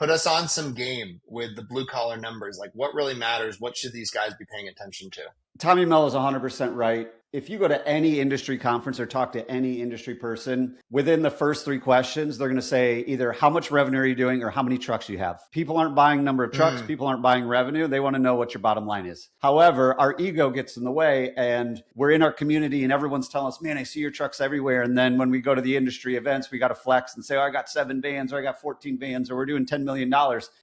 put us on some game with the blue collar numbers. Like what really matters? What should these guys be paying attention to? Tommy Mello is 100% right. If you go to any industry conference or talk to any industry person, within the first three questions, they're going to say either how much revenue are you doing or how many trucks you have. People aren't buying number of trucks. People aren't buying revenue. They want to know what your bottom line is. However, our ego gets in the way and we're in our community and everyone's telling us, man, I see your trucks everywhere. And then when we go to the industry events, we got to flex and say, oh, I got 7 vans or I got 14 vans or we're doing $10 million.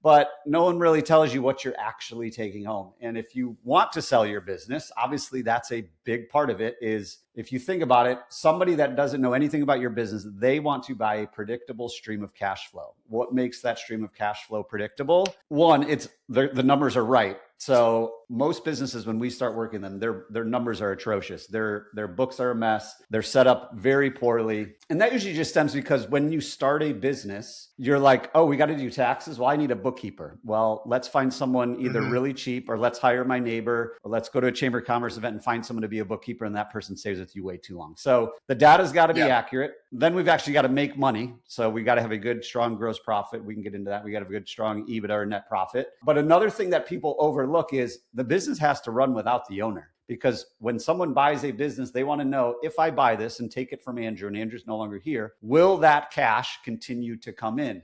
But no one really tells you what you're actually taking home. And if you want to sell your business, obviously that's a big part of it. Is if you think about it, somebody that doesn't know anything about your business, they want to buy a predictable stream of cash flow. What makes that stream of cash flow predictable? One, it's the numbers are right. So most businesses, when we start working them, their numbers are atrocious. Their books are a mess. They're set up very poorly. And that usually just stems because when you start a business, you're like, oh, we got to do taxes. Well, I need a bookkeeper. Well, let's find someone either really cheap or let's hire my neighbor or let's go to a Chamber of Commerce event and find someone to be a bookkeeper. And that person stays with you way too long. So the data's got to be accurate. Then we've actually got to make money. So we got to have a good, strong gross profit. We can get into that. We got to have a good, strong EBITDA or net profit. But another thing that people overlook is the business has to run without the owner. Because when someone buys a business, they want to know, if I buy this and take it from Andrew and Andrew's no longer here, will that cash continue to come in?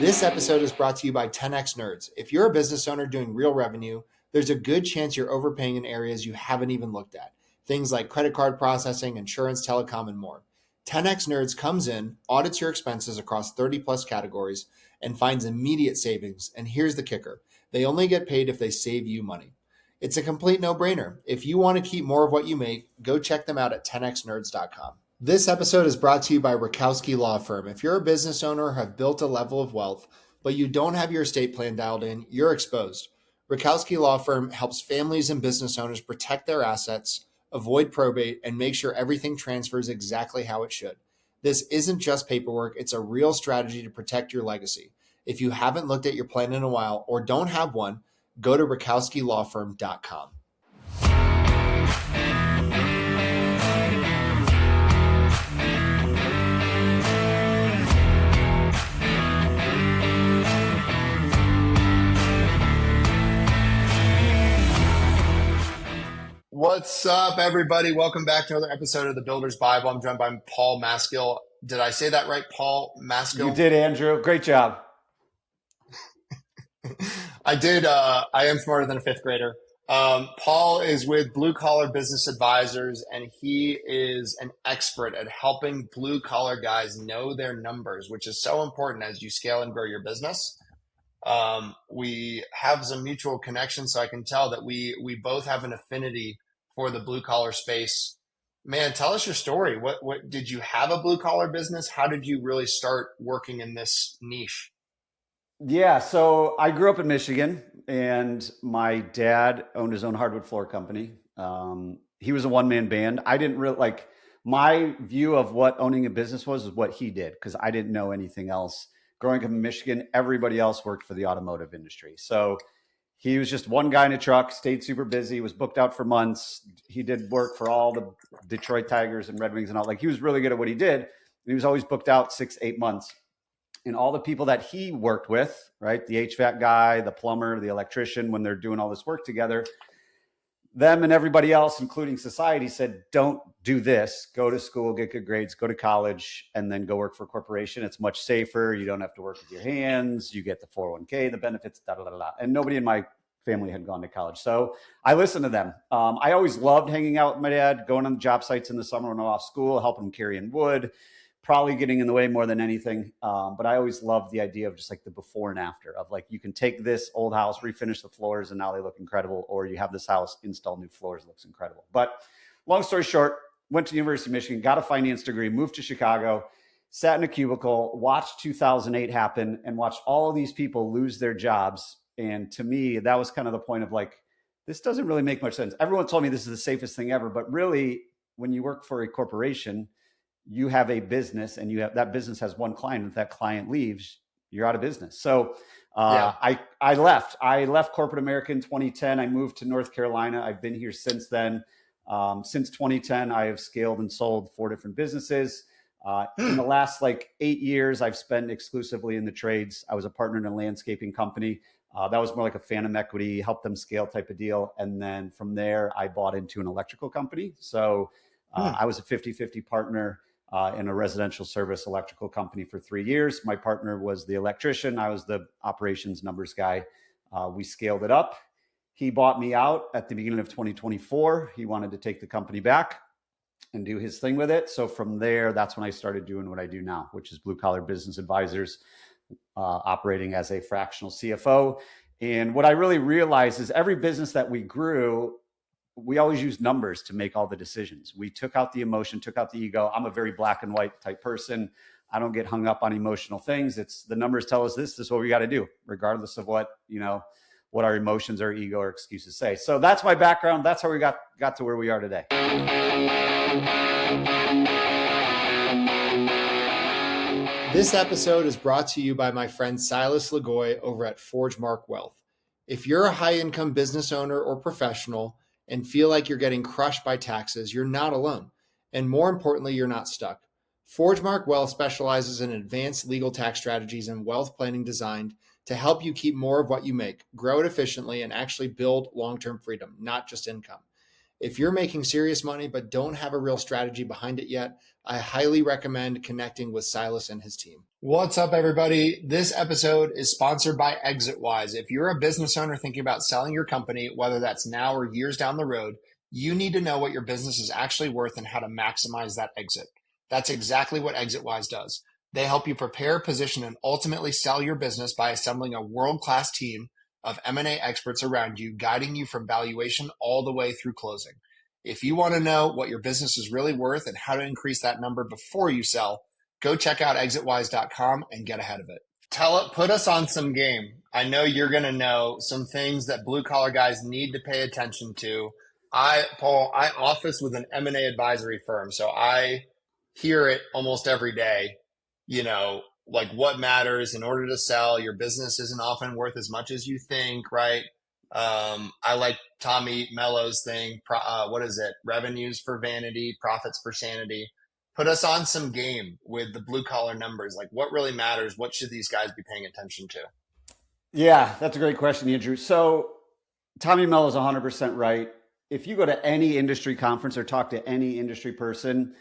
This episode is brought to you by 10X Nerds. If you're a business owner doing real revenue, there's a good chance you're overpaying in areas you haven't even looked at. Things like credit card processing, insurance, telecom, and more. 10X Nerds comes in, audits your expenses across 30 plus categories, and finds immediate savings. And here's the kicker. They only get paid if they save you money. It's a complete no-brainer. If you want to keep more of what you make, go check them out at 10xnerds.com. This episode is brought to you by Rakowski Law Firm. If you're a business owner or have built a level of wealth, but you don't have your estate plan dialed in, you're exposed. Rakowski Law Firm helps families and business owners protect their assets, avoid probate, and make sure everything transfers exactly how it should. This isn't just paperwork, it's a real strategy to protect your legacy. If you haven't looked at your plan in a while or don't have one, go to rakowskilawfirm.com. What's up, everybody? Welcome back to another episode of the Builder's Bible. I'm joined by Paul Maskill. Did I say that right? Paul Maskill? You did, Andrew. Great job. I did. I am smarter than a fifth grader. Paul is with Blue Collar Business Advisors, and he is an expert at helping blue collar guys know their numbers, which is so important as you scale and grow your business. We have some mutual connections, so I can tell that we both have an affinity for the blue collar space. Man, tell us your story. What did you have a blue collar business? How did you really start working in this niche? Yeah, so I grew up in Michigan, and my dad owned his own hardwood floor company. He was a one-man band. I didn't really my view of what owning a business was what he did, because I didn't know anything else. Growing up in Michigan, everybody else worked for the automotive industry. So he was just one guy in a truck, stayed super busy, was booked out for months. He did work for all the Detroit Tigers and Red Wings and all. He was really good at what he did. He was always booked out 6-8 months. And all the people that he worked with, right? The HVAC guy, the plumber, the electrician, when they're doing all this work together, them and everybody else, including society, said, don't do this. Go to school, get good grades, go to college, and then go work for a corporation. It's much safer. You don't have to work with your hands. You get the 401k, the benefits, da, da, da, da. And nobody in my family had gone to college. So I listened to them. I always loved hanging out with my dad, going on the job sites in the summer when I was off school, helping him carry in wood, probably getting in the way more than anything. But I always loved the idea of just the before and after of you can take this old house, refinish the floors, and now they look incredible. Or you have this house, install new floors, looks incredible. But long story short, went to the University of Michigan, got a finance degree, moved to Chicago, sat in a cubicle, watched 2008 happen, and watched all of these people lose their jobs. And to me, that was kind of the point of this doesn't really make much sense. Everyone told me this is the safest thing ever. But really, when you work for a corporation, you have a business, and that business has one client. If that client leaves, you're out of business. So I left. I left corporate America in 2010. I moved to North Carolina. I've been here since then. Since 2010, I have scaled and sold 4 different businesses. In the last like 8 years, I've spent exclusively in the trades. I was a partner in a landscaping company. That was more like a phantom equity, help them scale type of deal. And then from there, I bought into an electrical company. So I was a 50-50 partner in a residential service electrical company for 3 years. My partner was the electrician. I was the operations numbers guy. We scaled it up. He bought me out at the beginning of 2024. He wanted to take the company back and do his thing with it. So from there, that's when I started doing what I do now, which is Blue Collar Business Advisors, operating as a fractional CFO. And what I really realized is every business that we grew, we always use numbers to make all the decisions. We took out the emotion, took out the ego. I'm a very black and white type person. I don't get hung up on emotional things. It's the numbers tell us this is what we got to do, regardless of what, what our emotions or ego or excuses say. So that's my background. That's how we got to where we are today. This episode is brought to you by my friend Silas Lagoy over at ForgeMark Wealth. If you're a high-income business owner or professional and feel like you're getting crushed by taxes, you're not alone. And more importantly, you're not stuck. ForgeMark Wealth specializes in advanced legal tax strategies and wealth planning designed to help you keep more of what you make, grow it efficiently, and actually build long-term freedom, not just income. If you're making serious money but don't have a real strategy behind it yet, I highly recommend connecting with Silas and his team. What's up, everybody? This episode is sponsored by ExitWise. If you're a business owner thinking about selling your company, whether that's now or years down the road, you need to know what your business is actually worth and how to maximize that exit. That's exactly what ExitWise does. They help you prepare, position, and ultimately sell your business by assembling a world-class team of M&A experts around you, guiding you from valuation all the way through closing. If you want to know what your business is really worth and how to increase that number before you sell, go check out exitwise.com and get ahead of it. Put us on some game. I know you're going to know some things that blue collar guys need to pay attention to. Paul, I office with an M&A advisory firm, so I hear it almost every day, like what matters in order to sell. Your business isn't often worth as much as you think, right? I like Tommy Mello's thing. What is it? Revenues for vanity, profits for sanity. Put us on some game with the blue collar numbers. Like what really matters? What should these guys be paying attention to? Yeah, that's a great question, Andrew. So Tommy Mello is 100% right. If you go to any industry conference or talk to any industry person,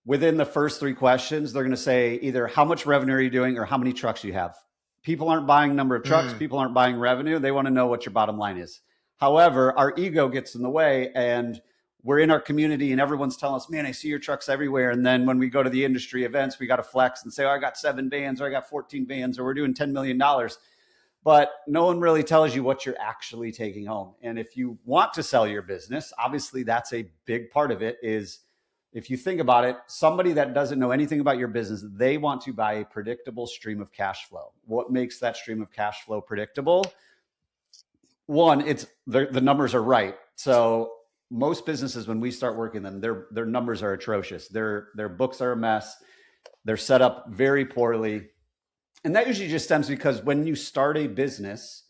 within the first three questions, they're going to say either how much revenue are you doing or how many trucks you have. People aren't buying number of trucks. People aren't buying revenue. They want to know what your bottom line is. However, our ego gets in the way and we're in our community and everyone's telling us, man, I see your trucks everywhere. And then when we go to the industry events, we got to flex and say, oh, I got 7 vans or I got 14 vans or we're doing $10 million. But no one really tells you what you're actually taking home. And if you want to sell your business, obviously that's a big part of it is, if you think about it, somebody that doesn't know anything about your business, they want to buy a predictable stream of cash flow. What makes that stream of cash flow predictable? One, it's the numbers are right. So most businesses, when we start working them, their numbers are atrocious. Their books are a mess. They're set up very poorly. And that usually just stems because when you start a business,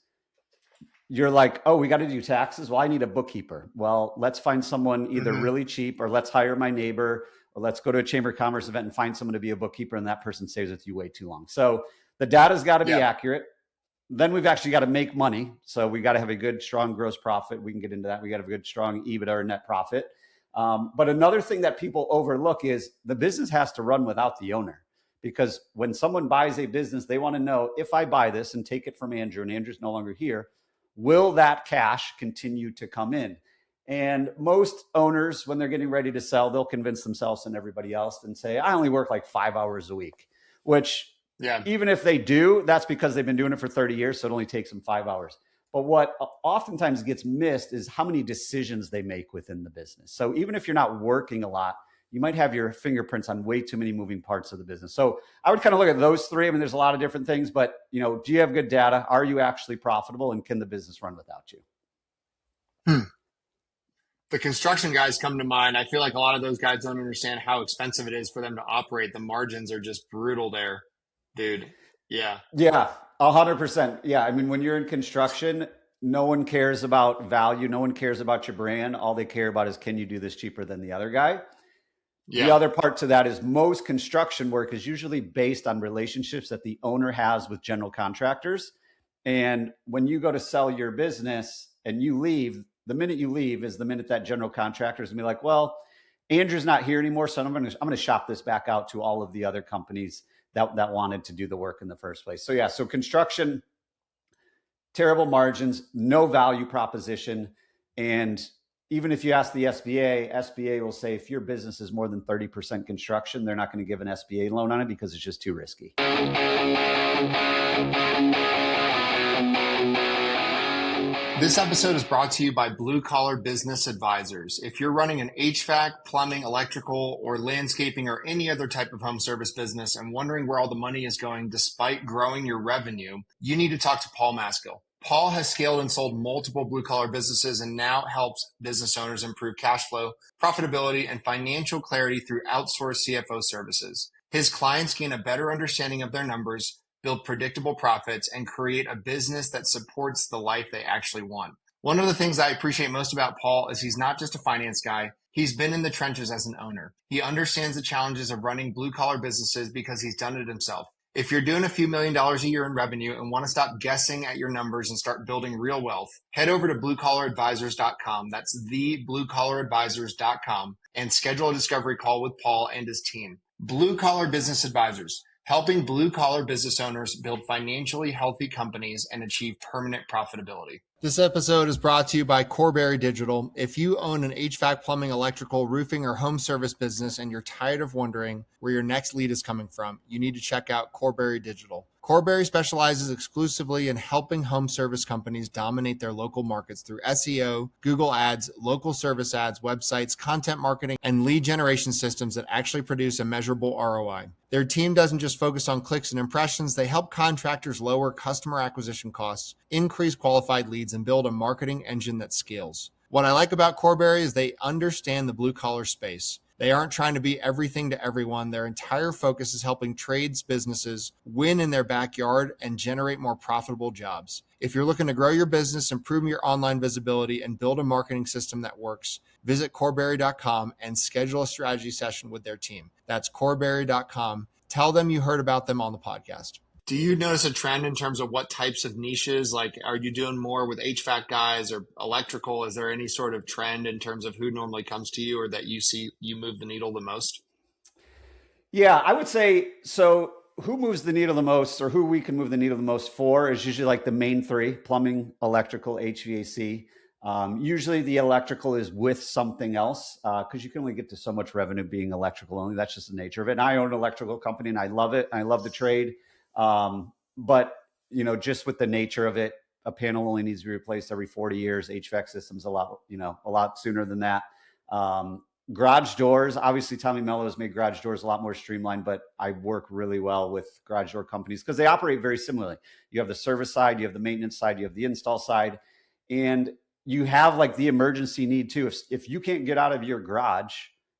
you're like, oh, we got to do taxes. Well, I need a bookkeeper. Well, let's find someone either really cheap or let's hire my neighbor or let's go to a Chamber of Commerce event and find someone to be a bookkeeper. And that person stays with you way too long. So the data's got to be accurate. Then we've actually got to make money. So we got to have a good, strong gross profit. We can get into that. We got to have a good, strong EBITDA or net profit. But another thing that people overlook is the business has to run without the owner. Because when someone buys a business, they want to know, if I buy this and take it from Andrew and Andrew's no longer here, will that cash continue to come in? And most owners, when they're getting ready to sell, they'll convince themselves and everybody else and say, I only work like 5 hours a week, which even if they do, that's because they've been doing it for 30 years. So it only takes them 5 hours. But what oftentimes gets missed is how many decisions they make within the business. So even if you're not working a lot, you might have your fingerprints on way too many moving parts of the business. So I would kind of look at those three. I mean, there's a lot of different things, but do you have good data? Are you actually profitable? And can the business run without you? The construction guys come to mind. I feel like a lot of those guys don't understand how expensive it is for them to operate. The margins are just brutal there, dude. Yeah. Yeah, 100%. Yeah. I mean, when you're in construction, no one cares about value. No one cares about your brand. All they care about is, can you do this cheaper than the other guy? The other part to that is most construction work is usually based on relationships that the owner has with general contractors. And when you go to sell your business and you leave, the minute you leave is the minute that general contractor is gonna be like, well, Andrew's not here anymore, so I'm gonna shop this back out to all of the other companies that wanted to do the work in the first place. So yeah, so construction, terrible margins, no value proposition. And even if you ask the SBA will say if your business is more than 30% construction, they're not going to give an SBA loan on it because it's just too risky. This episode is brought to you by Blue Collar Business Advisors. If you're running an HVAC, plumbing, electrical, or landscaping, or any other type of home service business and wondering where all the money is going despite growing your revenue, you need to talk to Paul Maskill. Paul has scaled and sold multiple blue-collar businesses and now helps business owners improve cash flow, profitability, and financial clarity through outsourced CFO services. His clients gain a better understanding of their numbers, build predictable profits, and create a business that supports the life they actually want. One of the things I appreciate most about Paul is he's not just a finance guy. He's been in the trenches as an owner. He understands the challenges of running blue-collar businesses because he's done it himself. If you're doing a few $1 million a year in revenue and want to stop guessing at your numbers and start building real wealth, head over to bluecollaradvisors.com. That's thebluecollaradvisors.com and schedule a discovery call with Paul and his team. Blue Collar Business Advisors, helping blue-collar business owners build financially healthy companies and achieve permanent profitability. This episode is brought to you by Corberry Digital. If you own an HVAC, plumbing, electrical, roofing, or home service business and you're tired of wondering where your next lead is coming from, you need to check out Corberry Digital. Corberry specializes exclusively in helping home service companies dominate their local markets through SEO, Google Ads, local service ads, websites, content marketing, and lead generation systems that actually produce a measurable ROI. Their team doesn't just focus on clicks and impressions. They help contractors lower customer acquisition costs, increase qualified leads, and build a marketing engine that scales. What I like about Corberry is they understand the blue collar space. They aren't trying to be everything to everyone. Their entire focus is helping trades businesses win in their backyard and generate more profitable jobs. If you're looking to grow your business, improve your online visibility, and build a marketing system that works, visit Corberry.com and schedule a strategy session with their team. That's Corberry.com. Tell them you heard about them on the podcast. Do you notice a trend in terms of what types of niches? Like, are you doing more with HVAC guys or electrical? Is there any sort of trend in terms of who normally comes to you or that you see you move the needle the most? Yeah, I would say, so who moves the needle the most or who we can move the needle the most for is usually like the main three: plumbing, electrical, HVAC. Usually the electrical is with something else because you can only get to so much revenue being electrical only. That's just the nature of it. And I own an electrical company and I love it. I love the trade. But just with the nature of it, a panel only needs to be replaced every 40 years. HVAC systems a lot sooner than that. Garage doors, obviously Tommy Mello has made garage doors a lot more streamlined, but I work really well with garage door companies because they operate very similarly. You have the service side, you have the maintenance side, you have the install side, and you have like the emergency need too. If you can't get out of your garage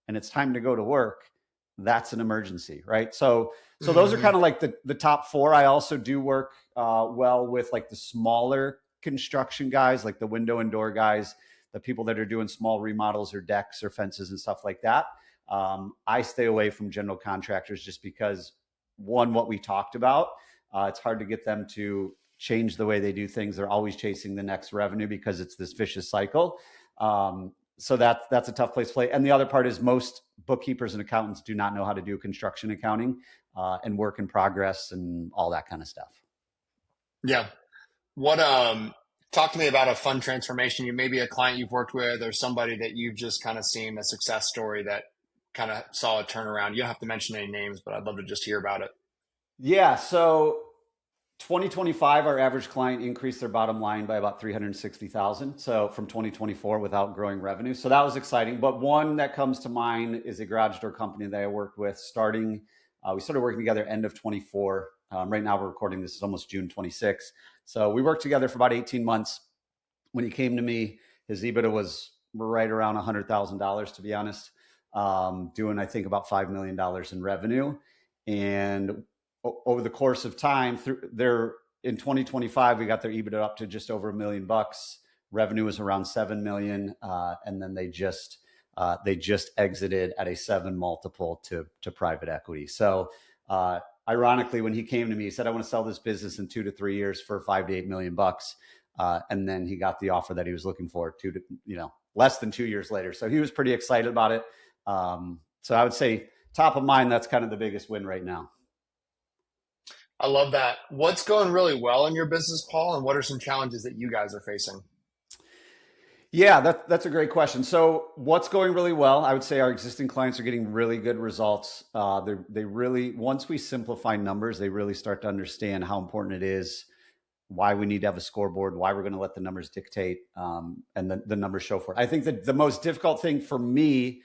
and it's time to go to work, that's an emergency, right? So those are kind of like the top four. I also do work well with like the smaller construction guys, like the window and door guys, the people that are doing small remodels or decks or fences and stuff like that. I stay away from general contractors just because, one, what we talked about, it's hard to get them to change the way they do things. They're always chasing the next revenue because it's this vicious cycle. So that's a tough place to play. And the other part is most bookkeepers and accountants do not know how to do construction accounting and work in progress and all that kind of stuff. Yeah. Talk to me about a fun transformation. You maybe a client you've worked with or somebody that you've just kind of seen a success story that kind of saw a turnaround. You don't have to mention any names, but I'd love to just hear about it. Yeah. So 2025, our average client increased their bottom line by about $360,000. So from 2024 without growing revenue. So that was exciting. But one that comes to mind is a garage door company that I worked with we started working together end of 24. Right now we're recording this is almost June 26. So we worked together for about 18 months. When he came to me, his EBITDA was right around $100,000, to be honest, doing, I think, about $5 million in revenue. And over the course of time in 2025, we got their EBITDA up to just over $1 million. Revenue was around 7 million. And then they just They just exited at a 7 multiple to private equity. So ironically, when he came to me, he said, I want to sell this business in 2 to 3 years for $5 to $8 million. And then he got the offer that he was looking for less than 2 years later. So he was pretty excited about it. So I would say top of mind, that's kind of the biggest win right now. I love that. What's going really well in your business, Paul, and what are some challenges that you guys are facing? Yeah, that's a great question. So what's going really well? I would say our existing clients are getting really good results. They really, once we simplify numbers, they really start to understand how important it is, why we need to have a scoreboard, why we're going to let the numbers dictate, and the numbers show for it. I think that the most difficult thing for me,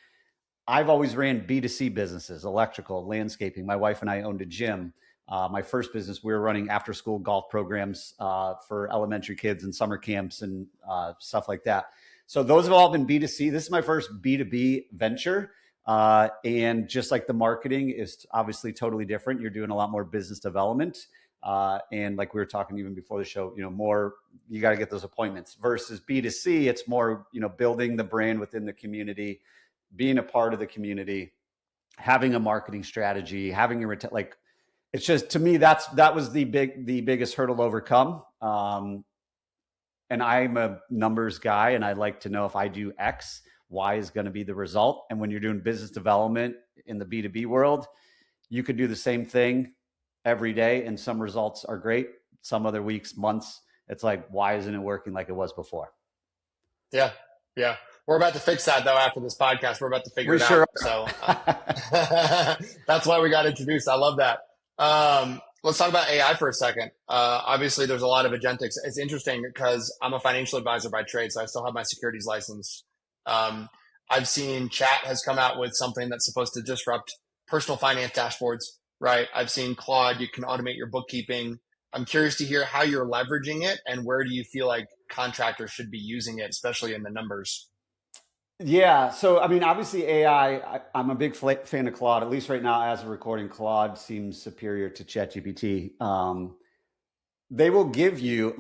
I've always ran B2C businesses, electrical, landscaping. My wife and I owned a gym. My first business, we were running after school golf programs for elementary kids and summer camps and stuff like that. So those have all been B2C. This is my first B2B venture. And just like the marketing is obviously totally different. You're doing a lot more business development. And like we were talking even before the show, more, you got to get those appointments versus B2C. It's more, building the brand within the community, being a part of the community, having a marketing strategy, having it's just, to me, that was the biggest hurdle to overcome. And I'm a numbers guy, and I like to know if I do X, Y is going to be the result. And when you're doing business development in the B2B world, you could do the same thing every day, and some results are great. Some other weeks, months, it's like, why isn't it working like it was before? Yeah. We're about to fix that, though, after this podcast. We're about to figure it sure out. So that's why we got introduced. I love that. Let's talk about AI for a second. Obviously, there's a lot of agentics. It's interesting because I'm a financial advisor by trade, so I still have my securities license. I've seen Chat has come out with something that's supposed to disrupt personal finance dashboards, right? I've seen Claude, you can automate your bookkeeping. I'm curious to hear how you're leveraging it and where do you feel like contractors should be using it, especially in the numbers? Yeah. So, I mean, obviously AI, I'm a big fan of Claude, at least right now as a recording. Claude seems superior to ChatGPT. They will give you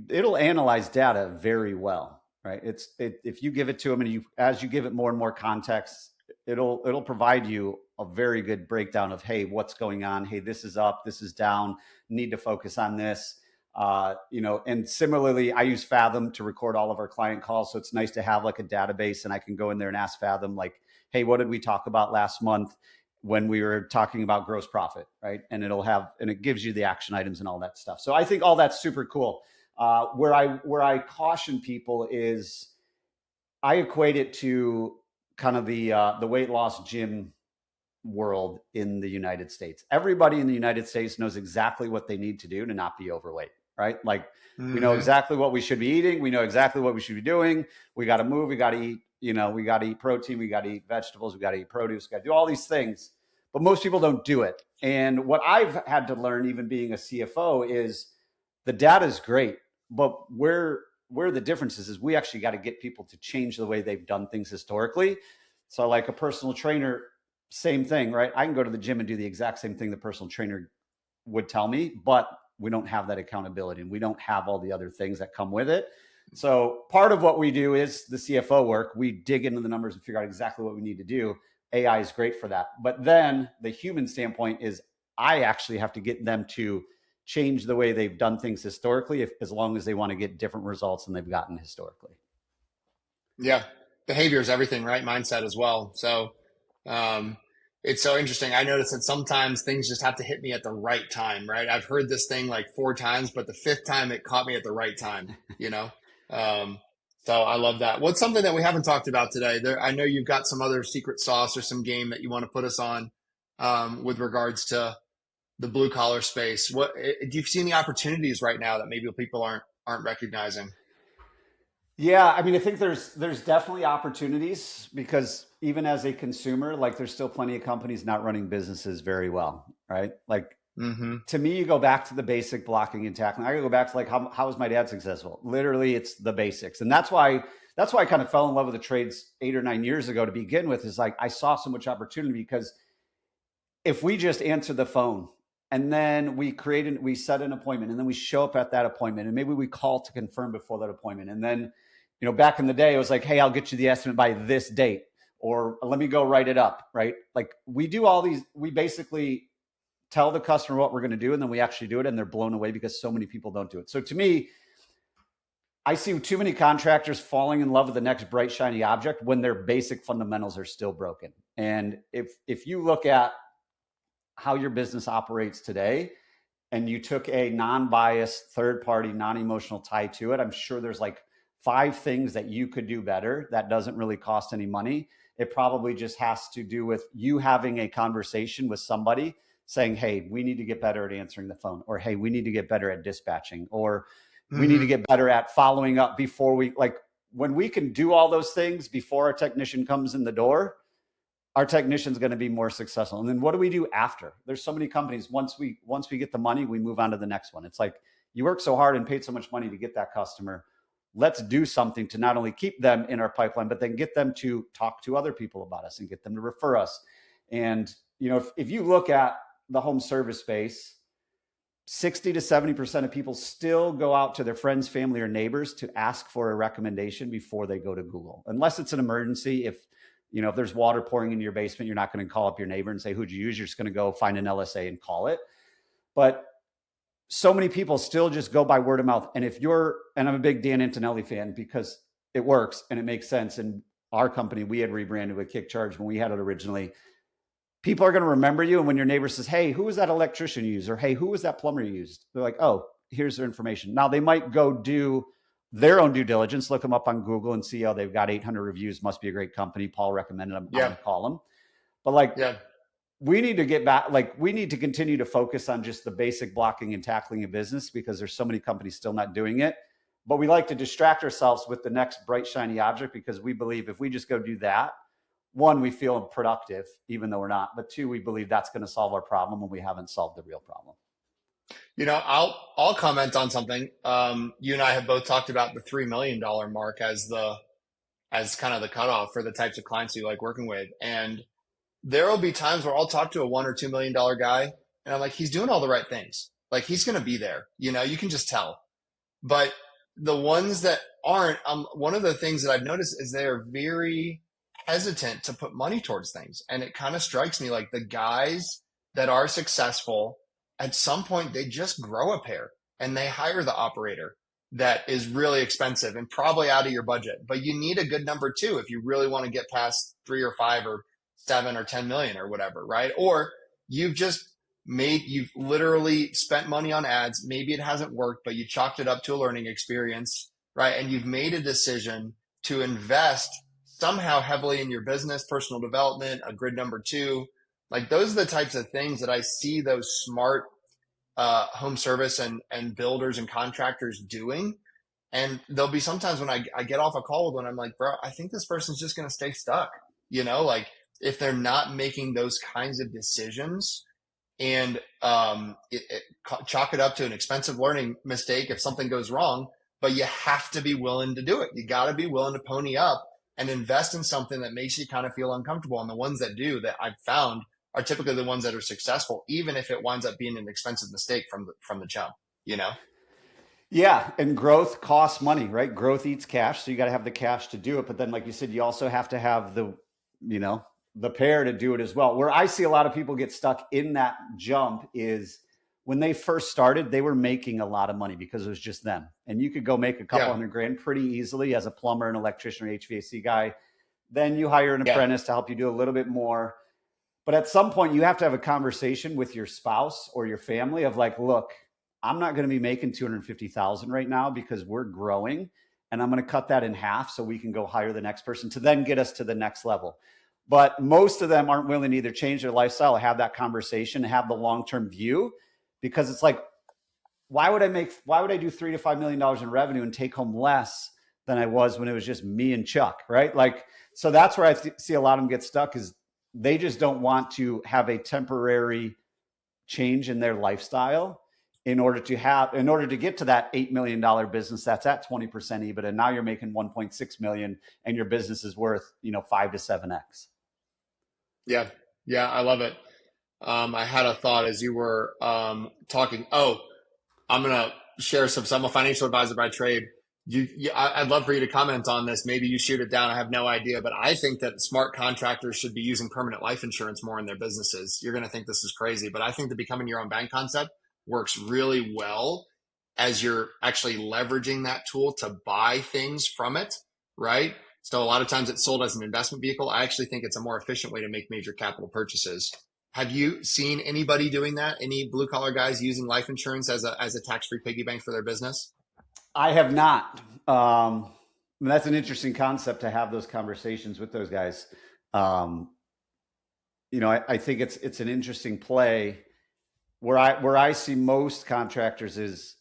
it'll analyze data very well, right? If you give it to them and as you give it more and more context, it'll provide you a very good breakdown of, hey, what's going on? Hey, this is up, this is down, need to focus on this. And similarly, I use Fathom to record all of our client calls. So it's nice to have like a database and I can go in there and ask Fathom, like, hey, what did we talk about last month when we were talking about gross profit, right? And it gives you the action items and all that stuff. So I think all that's super cool. Where I caution people is I equate it to kind of the weight loss gym world in the United States. Everybody in the United States knows exactly what they need to do to not be overweight. Right? Like we know exactly what we should be eating. We know exactly what we should be doing. We got to move. We got to eat, we got to eat protein. We got to eat vegetables. We got to eat produce. We got to do all these things, but most people don't do it. And what I've had to learn, even being a CFO, is the data is great, but where the difference is we actually got to get people to change the way they've done things historically. So like a personal trainer, same thing, right? I can go to the gym and do the exact same thing the personal trainer would tell me, but we don't have that accountability and we don't have all the other things that come with it. So part of what we do is the CFO work. We dig into the numbers and figure out exactly what we need to do. AI is great for that. But then the human standpoint is I actually have to get them to change the way they've done things historically, as long as they want to get different results than they've gotten historically. Yeah. Behavior is everything, right? Mindset as well. So, it's so interesting. I noticed that sometimes things just have to hit me at the right time, right? I've heard this thing like 4 times, but the 5th time it caught me at the right time, So I love that. What's something that we haven't talked about today? I know you've got some other secret sauce or some game that you want to put us on with regards to the blue collar space. What do you see any opportunities right now that maybe people aren't recognizing? Yeah, I mean, I think there's definitely opportunities because even as a consumer, like there's still plenty of companies not running businesses very well, right? Like to me, you go back to the basic blocking and tackling. I go back to like how was my dad successful? Literally, it's the basics, and that's why I kind of fell in love with the trades 8 or 9 years ago to begin with. Is like I saw so much opportunity because if we just answer the phone and then we set an appointment and then we show up at that appointment and maybe we call to confirm before that appointment. And then, back in the day, it was like, hey, I'll get you the estimate by this date. or let me go write it up, right? Like we do all these, we basically tell the customer what we're going to do, and then we actually do it, and they're blown away because so many people don't do it. So to me, I see too many contractors falling in love with the next bright, shiny object when their basic fundamentals are still broken. And if you look at how your business operates today, and you took a non-biased, third-party, non-emotional tie to it, I'm sure there's like 5 things that you could do better that doesn't really cost any money. It probably just has to do with you having a conversation with somebody saying, hey, we need to get better at answering the phone, or hey, we need to get better at dispatching, or we need to get better at following up before we, like, when we can do all those things before our technician comes in the door, our technician's going to be more successful. And then what do we do after? There's so many companies, once we get the money, we move on to the next one. It's like, you worked so hard and paid so much money to get that customer. Let's do something to not only keep them in our pipeline, but then get them to talk to other people about us and get them to refer us. And, you know, if you look at the home service space, 60 to 70% of people still go out to their friends, family, or neighbors to ask for a recommendation before they go to Google. Unless it's an emergency. If there's water pouring into your basement, you're not going to call up your neighbor and say, who'd you use? You're just going to go find an LSA and call it. But so many people still just go by word of mouth. And and I'm a big Dan Antonelli fan because it works and it makes sense. And our company, we had rebranded with Kick Charge when we had it originally. People are going to remember you. And when your neighbor says, hey, who was that electrician you used? Or hey, who was that plumber you used? They're like, oh, here's their information. Now they might go do their own due diligence, look them up on Google and see, oh, they've got 800 reviews, must be a great company. Paul recommended them. I'm going to call them. But we need to get back, we need to continue to focus on just the basic blocking and tackling of business because there's so many companies still not doing it. But we like to distract ourselves with the next bright, shiny object because we believe if we just go do that, one, we feel productive, even though we're not. But 2, we believe that's going to solve our problem when we haven't solved the real problem. You know, I'll comment on something. You and I have both talked about the $3 million mark as kind of the cutoff for the types of clients you like working with. And there will be times where I'll talk to a $1 or $2 million guy, and I'm like, he's doing all the right things. Like he's going to be there. You know, you can just tell. But the ones that aren't, one of the things that I've noticed is they are very hesitant to put money towards things. And it kind of strikes me like the guys that are successful, at some point they just grow a pair and they hire the operator that is really expensive and probably out of your budget. But you need a good number 2 if you really want to get past 3 or 5 or 7 or 10 million or whatever, right? Or you've literally spent money on ads. Maybe it hasn't worked, but you chalked it up to a learning experience, right? And you've made a decision to invest somehow heavily in your business, personal development, a grid number 2. Like those are the types of things that I see those smart home service and builders and contractors doing. And there'll be sometimes when I get off a call with one, I'm like, bro, I think this person's just going to stay stuck. You know, like if they're not making those kinds of decisions and chalk it up to an expensive learning mistake if something goes wrong, but you have to be willing to do it. You got to be willing to pony up and invest in something that makes you kind of feel uncomfortable. And the ones that do, that I've found, are typically the ones that are successful, even if it winds up being an expensive mistake from the jump, you know? Yeah. And growth costs money, right? Growth eats cash. So you got to have the cash to do it. But then, like you said, you also have to have the pair to do it as well. Where I see a lot of people get stuck in that jump is when they first started, they were making a lot of money because it was just them. And you could go make a couple $100,000 pretty easily as a plumber, an electrician, or HVAC guy. Then you hire an apprentice to help you do a little bit more. But at some point, you have to have a conversation with your spouse or your family of like, look, I'm not going to be making $250,000 right now because we're growing, and I'm going to cut that in half so we can go hire the next person to then get us to the next level. But most of them aren't willing to either change their lifestyle or have that conversation, have the long-term view, because it's like, why would I do $3 to $5 million in revenue and take home less than I was when it was just me and Chuck, right? Like, so that's where I see a lot of them get stuck, is they just don't want to have a temporary change in their lifestyle in order to get to that $8 million business that's at 20% EBIT. And now you're making 1.6 million and your business is worth, 5 to 7x. Yeah. Yeah. I love it. I had a thought as you were talking. I'm going to share I'm a financial advisor by trade. I'd love for you to comment on this. Maybe you shoot it down. I have no idea, but I think that smart contractors should be using permanent life insurance more in their businesses. You're going to think this is crazy, but I think the becoming your own bank concept works really well as you're actually leveraging that tool to buy things from it, right? So a lot of times it's sold as an investment vehicle. I actually think it's a more efficient way to make major capital purchases. Have you seen anybody doing that? Any blue collar guys using life insurance as a tax-free piggy bank for their business? I have not. That's an interesting concept to have those conversations with those guys. I think it's an interesting play. Where I see most contractors is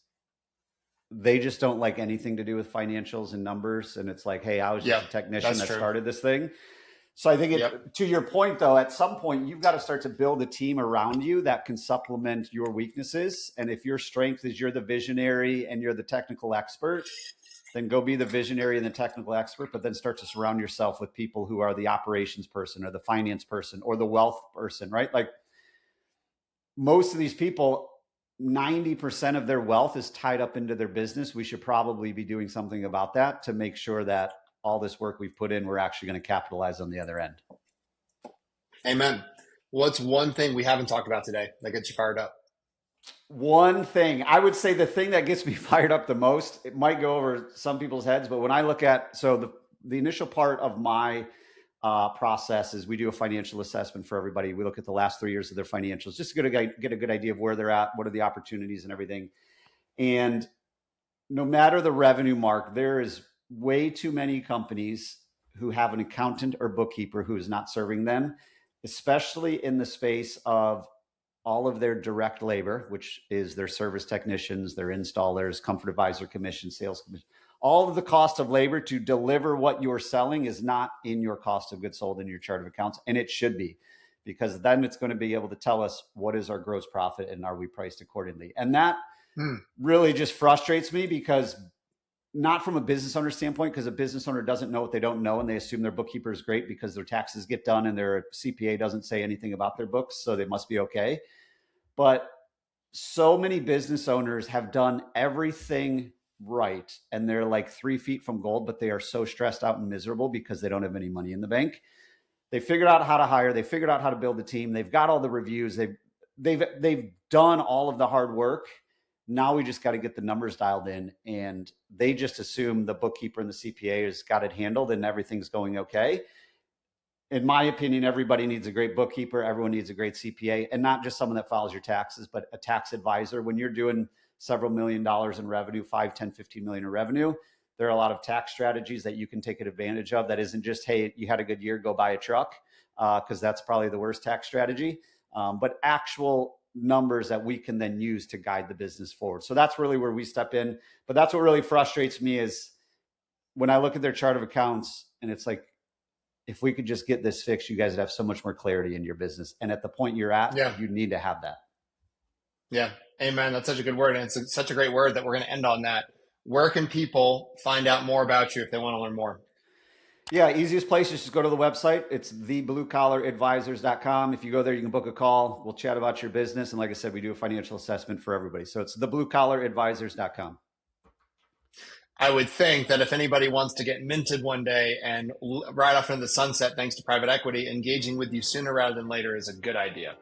they just don't like anything to do with financials and numbers, and it's like, hey, I was just a technician that started this thing. So I think to your point, though, at some point you've got to start to build a team around you that can supplement your weaknesses. And if your strength is you're the visionary and you're the technical expert, then go be the visionary and the technical expert, but then start to surround yourself with people who are the operations person or the finance person or the wealth person, right? Like most of these people, 90% of their wealth is tied up into their business. We should probably be doing something about that to make sure that all this work we've put in, we're actually going to capitalize on the other end. Amen. What's one thing we haven't talked about today that gets you fired up? One thing, I would say the thing that gets me fired up the most, it might go over some people's heads, but when I look at, so the initial part of my process is we do a financial assessment for everybody. We look at the last 3 years of their financials, just to get a good idea of where they're at, what are the opportunities and everything. And no matter the revenue mark, there is way too many companies who have an accountant or bookkeeper who is not serving them, especially in the space of all of their direct labor, which is their service technicians, their installers, comfort advisor commission, sales commission. All of the cost of labor to deliver what you're selling is not in your cost of goods sold in your chart of accounts. And it should be, because then it's going to be able to tell us what is our gross profit and are we priced accordingly. And that really just frustrates me, because not from a business owner standpoint, because a business owner doesn't know what they don't know, and they assume their bookkeeper is great because their taxes get done and their CPA doesn't say anything about their books, so they must be okay. But so many business owners have done everything right, and they're like 3 feet from gold, but they are so stressed out and miserable because they don't have any money in the bank. They figured out how to hire. They figured out how to build a team. They've got all the reviews. They've done all of the hard work. Now we just got to get the numbers dialed in, and they just assume the bookkeeper and the CPA has got it handled and everything's going okay. In my opinion, everybody needs a great bookkeeper. Everyone needs a great CPA, and not just someone that files your taxes, but a tax advisor. When you're doing several $1 million in revenue, 5, 10, 15 million in revenue, there are a lot of tax strategies that you can take advantage of. That isn't just, hey, you had a good year, go buy a truck, because that's probably the worst tax strategy, but actual numbers that we can then use to guide the business forward. So that's really where we step in. But that's what really frustrates me is when I look at their chart of accounts, and it's like, if we could just get this fixed, you guys would have so much more clarity in your business. And at the point you're at, you need to have that. Yeah. Amen. That's such a good word. And it's such a great word that we're going to end on that. Where can people find out more about you if they want to learn more? Yeah, easiest place is just go to the website. It's thebluecollaradvisors.com. If you go there, you can book a call. We'll chat about your business. And like I said, we do a financial assessment for everybody. So it's thebluecollaradvisors.com. I would think that if anybody wants to get minted one day and right off into the sunset, thanks to private equity, engaging with you sooner rather than later is a good idea.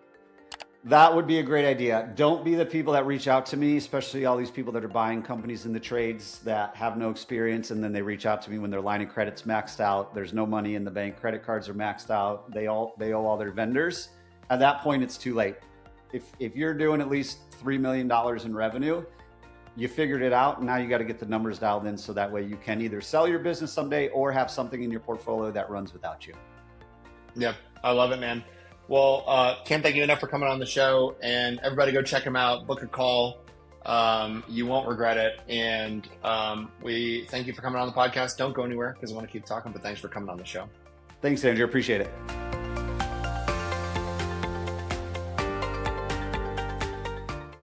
That would be a great idea. Don't be the people that reach out to me, especially all these people that are buying companies in the trades that have no experience, and then they reach out to me when their line of credit's maxed out. There's no money in the bank. Credit cards are maxed out. They owe all their vendors. At that point, it's too late. If you're doing at least $3 million in revenue, you figured it out. Now you got to get the numbers dialed in so that way you can either sell your business someday or have something in your portfolio that runs without you. Yeah, I love it, man. Well, can't thank you enough for coming on the show, and everybody go check him out, book a call. You won't regret it. And we thank you for coming on the podcast. Don't go anywhere because I want to keep talking, but thanks for coming on the show. Thanks, Andrew. Appreciate it.